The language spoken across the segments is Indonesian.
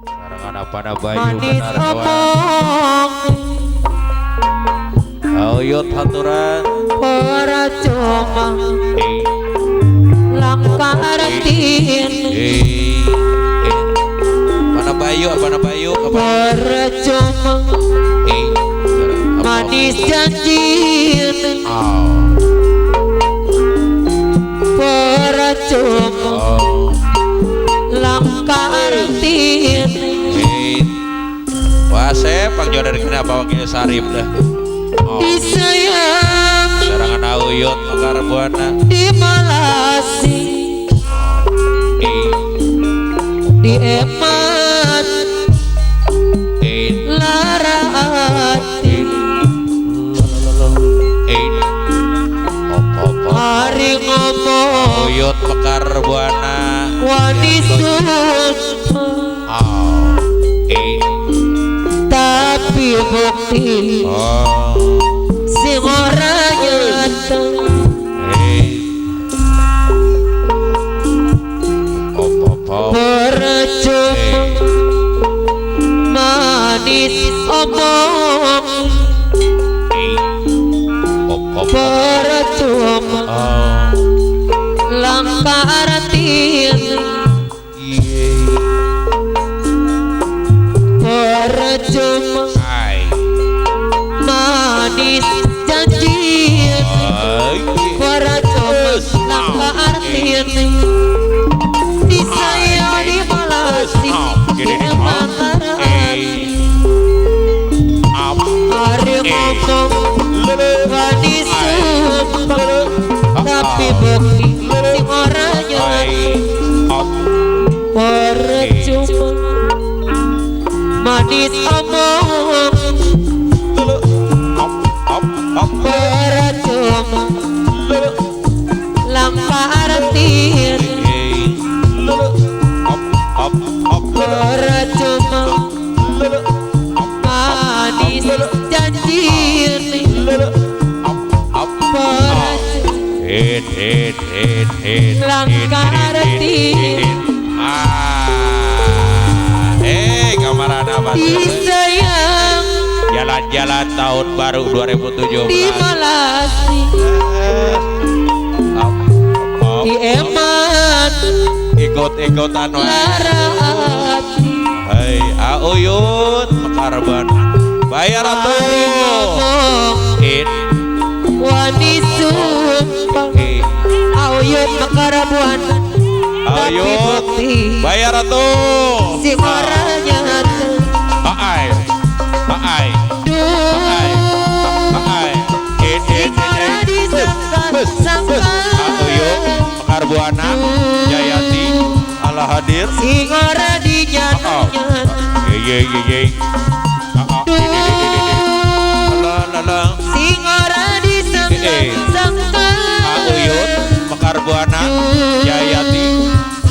Sarangan apa na bayu manis benar omong Auyot haturan ora cuma langka artiin Mana bayu apa ora cuma manis janjin ora cuma langka artiin Wase pangjo dari kenapa wakil sarip dah disayang Sarangan auyot mekar buana dimalasi diemat lara hati hari ngomong auyot mekar buana wani tapi bukti si orang nyata percuma manis omong percuma langka artiin percuma manis janji percuma langka artiin disayang dimalasi hari ngomong gani sumpah tapi bukti si orangnya percuma manis omong percuma langka artiin percuma manis janji langka artiin kamaran apa disayang jalan-jalan tahun baru 2017 dimalasi dieman ikut-ikutan lara hati hai auyut mekarban bayar atuh wani sumpah auyut makarabuan tapi auyut bukti bayar atuh si orangnya paai si orang disangka auyut mekarbuana Jayati ala hadir si orang dinyata-nyata si orang disangka auyut mekarbuana Jayati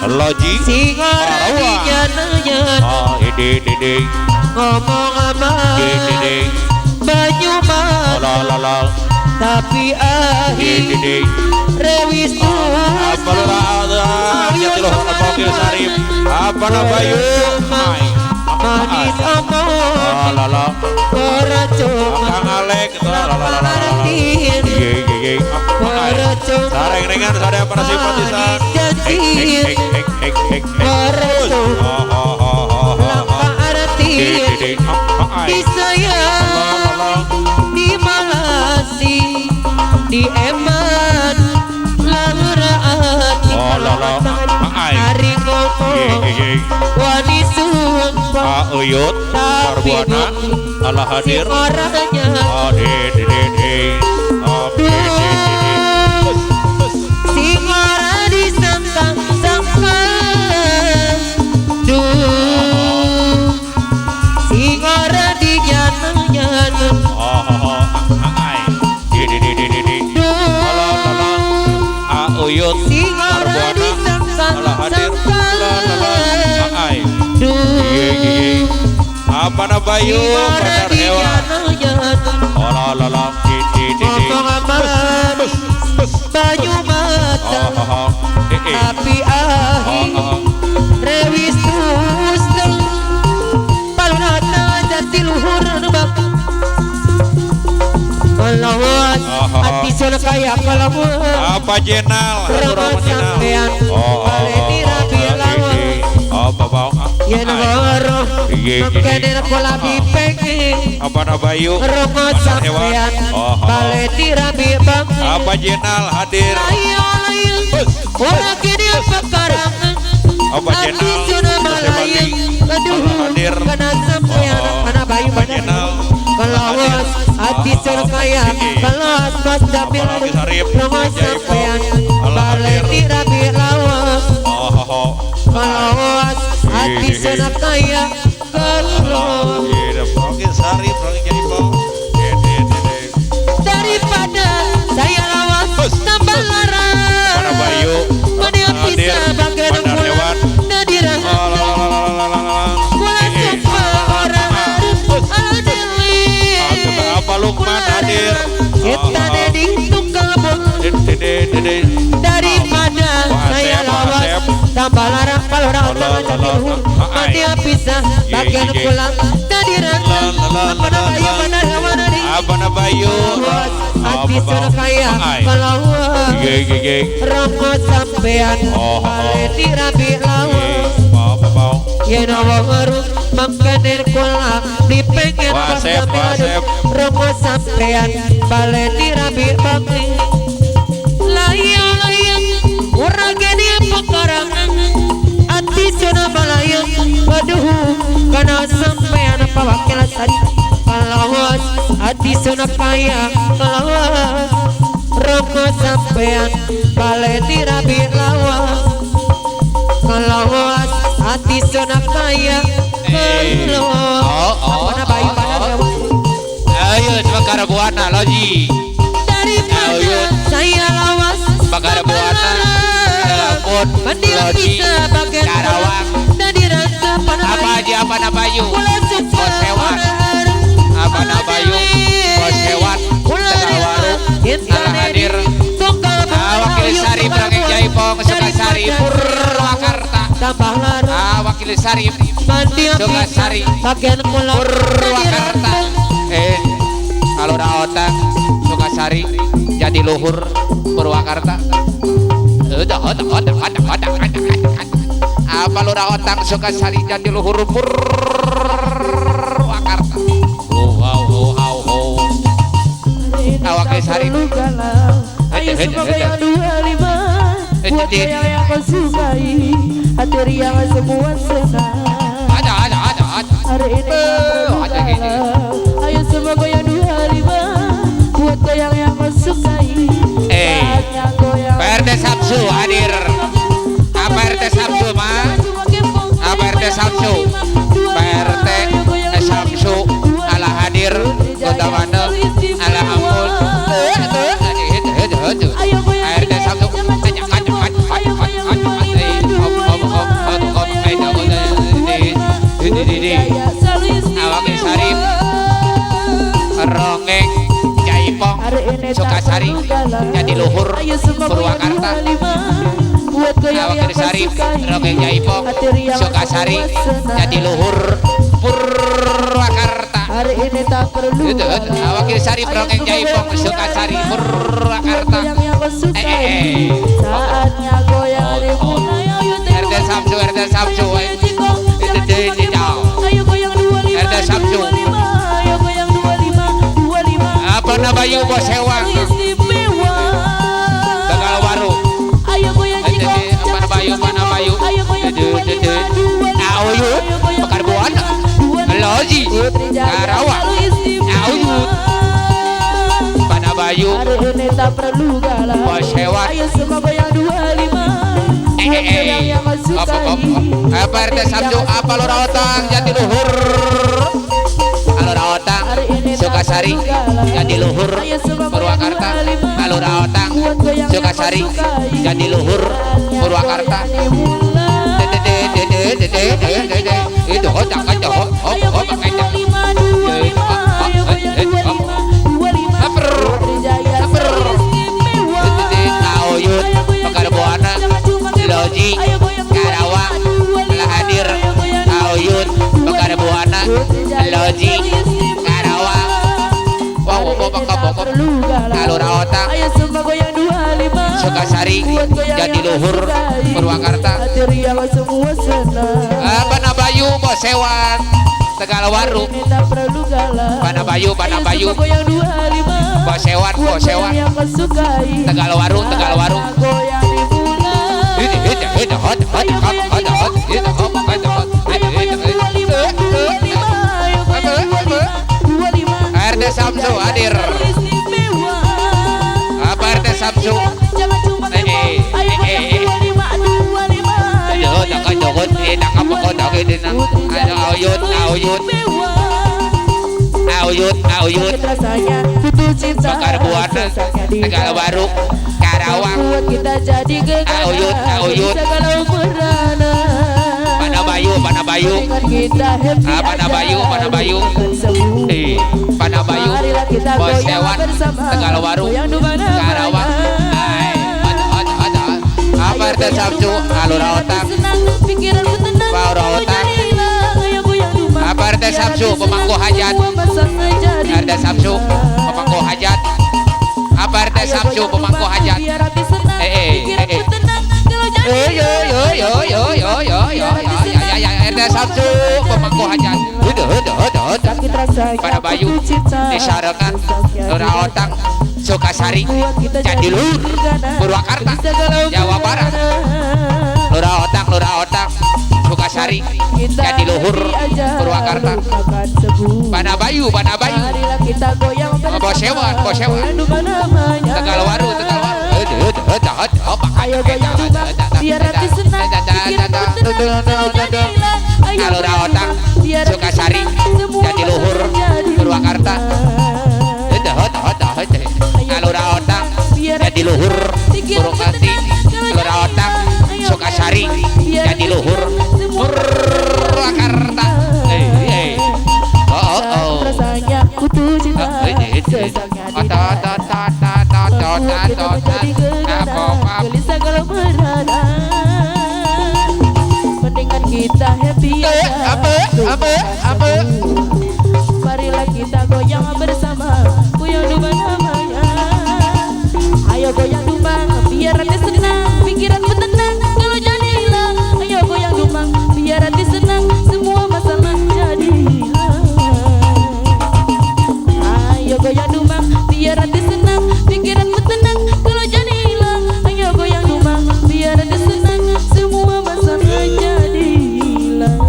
loji si orang dinyata-nyata ide ngomong aman banyu mata tapi akhir rewis apa bayu manis omong percuma Kang Alek artiin percuma sareng dengan sadaya para simpatisan janji percuma langka artiin disayang dimalasi dieman lara hati hari ngomong wani sumpah auyut tapi Marbuana ala hadir orangnya si orang disangka-sangka si orang dinyata-nyata auyut si orang Marbuana ala hadir apa na bayu benar hewan ngomong aman banyu mata tapi akhir rewis terus sun kaya kalamu Apa jenal? Rama sampean Baleti rabi lawa Oh babaw. Yen waro mengkener kula bipeng Apa na bayu? Rama sampean Baleti rabi bang Apa jenal hadir? Ayo ora kini pekarangan Apa jenal? sun malayang aduh hadir. kana sampean kana bayu Jenal. Kalawas hati sun kaya Kalawas mas damil Rama sampean Baleti rabi lawa Oh. Kalawas hati sun kaya Kalawas Oke sari jadi bang. daripada saya lawas tambah larang Mana bayu? Mana bisa bagai Bandar hewan. Nadira Kula suka orang ala deli Apa Lukman hadir? Kita dedi tunggal bol Dede. Daripada saya lawas tambah larang kalau orang jadi luhur Mana bisa bagian pulang Nadira Apa nama bayu mana hewan ini Apa na bayu? hati sun kaya kalawas Rama sampean Baleti rabi lawa Babaw. Yen waru mangkener kula dipengen Wasep. Rama sampean Baleti rabi bakti layang ora geni pekarangan ati sun malayang aduh kana sampean apa wakil sari kalawas hati sun kaya kalawas Rama sampean Baleti rabi lawas kalawas hati sun kaya kalawas mana bayi pada dewa Ayo Bakara Buana Loji daripada saya lawas Bakara Buana Lampun Mandir Loji bisa bagian Karawang dan dirasa pada Apa aja apa na Bayu Kula suka Bos hewan Apa na Bayu Bos hewan Tegalwaru Ala hadir Wakil Sarip Rangeng Jaipong Sukasari Purwakarta tambah larang Wakil Sarip mandi Sukasari bagian kula Purwakarta Kalau Otak Sukasari Jadi Luhur Purwakarta Apa Lurah Otak Sukasari Jadi Luhur Purwakarta Wakil Sarip Ayo semua yang 25 buat yang kau sukai hati yang semua senang Ada hari ini ayo semua yang 25 buat yang kau sukai saatnya goyang PRT Sabsu hadir PRT Sabsu mah PRT Sabsu PRT Sabsu ala hadir kota mana ala ampun ayo goyang PRT Sabsu Wakil Sarip Rongeng Jaipong Sukasari Jadi Luhur Purwakarta Wakil Sarip Rongeng Jaipong Sukasari Jadi Luhur Purwakarta hari ini tak perlu Wakil Sarip Rongeng Jaipong Sukasari Purwakarta yang kau sukai saatnya goyang dimulai ayo RT Sabsu ayo goyang 25 RT Sabsu ayo goyang 25 Apa na Bayu Bos Hewan istimewa Tegalwaru ayo goyang Apa na Bayu ayo goyang 25 Auyut Bakar Buana Loji Karawang Auyut Pana Bayu hari ini tak perlu galau Bos Hewan ayo semua goyang 25 yang kau sukai Apa RT Sabtu Apa Lurah Otang Jati Luhur Lurah Otang Sukasari Jati Luhur Purwakarta Lurah Otang Sukasari Jati Luhur Purwakarta Itu jangan jauh pakai Auyut Bakar Buana Loji Karawang telah hadir Auyut Bakar Buana Loji Karawang Wow Bokok Alur Otak Ayo semua goyang 25 Sukasari buat goyang yang Jatiluhur kesukai. Purwakarta Hati riang semua senang. Banabayu Bosewan Tegalwaru Ini tak perlu galau. Banabayu Ayo semua goyang 25 Bosewan buat goyang yang kesukai. Tegalwaru Goyang dimulai. Hit hot RT Samsu hadir apa RT Samsu Auyut Bakar Buana Tegalwaru Karawang kita jadi Auyut Panabayu Panabayu Bosewan Tegalwaru Karawang apa RT Samsu Alura Otak Paura Otak apa RT Samsu Pemangku Hajat RT Samsu Pemangku Hajat apa RT Samsu Pemangku Hajat RT Samsu Pemangku Hajat Panabayu Disarengan Lura Otang Sukasari Jatiluhur Purwakarta Jawa Barat Lura Otang Sukasari Jatiluhur Purwakarta Banabayu Bosewan Tegalwaru Ayo goyang duma biar hati senang, pikiran ku tenang. Lura Otang Sukasari Jatiluhur Purwakarta Lura Otang Jatiluhur Purwakarta Lura Otang Sukasari Jatiluhur Purwakarta Rasanya ku tuh cinta sesaknya gelisah kalau berada. Mendingan kita happy aja. Marilah kita goyang bersama. Goyang duma namanya. Ayo goyang duma biar hati senang, pikiran ku tenang. Kalau jadi hilang, ayo goyang duma biar hati senang, semua masalah jadi hilang. Ayo goyang duma biar hati senang, pikiran ku tenang. Kalau jadi hilang, ayo goyang duma biar hati senang, semua masalah jadi hilang.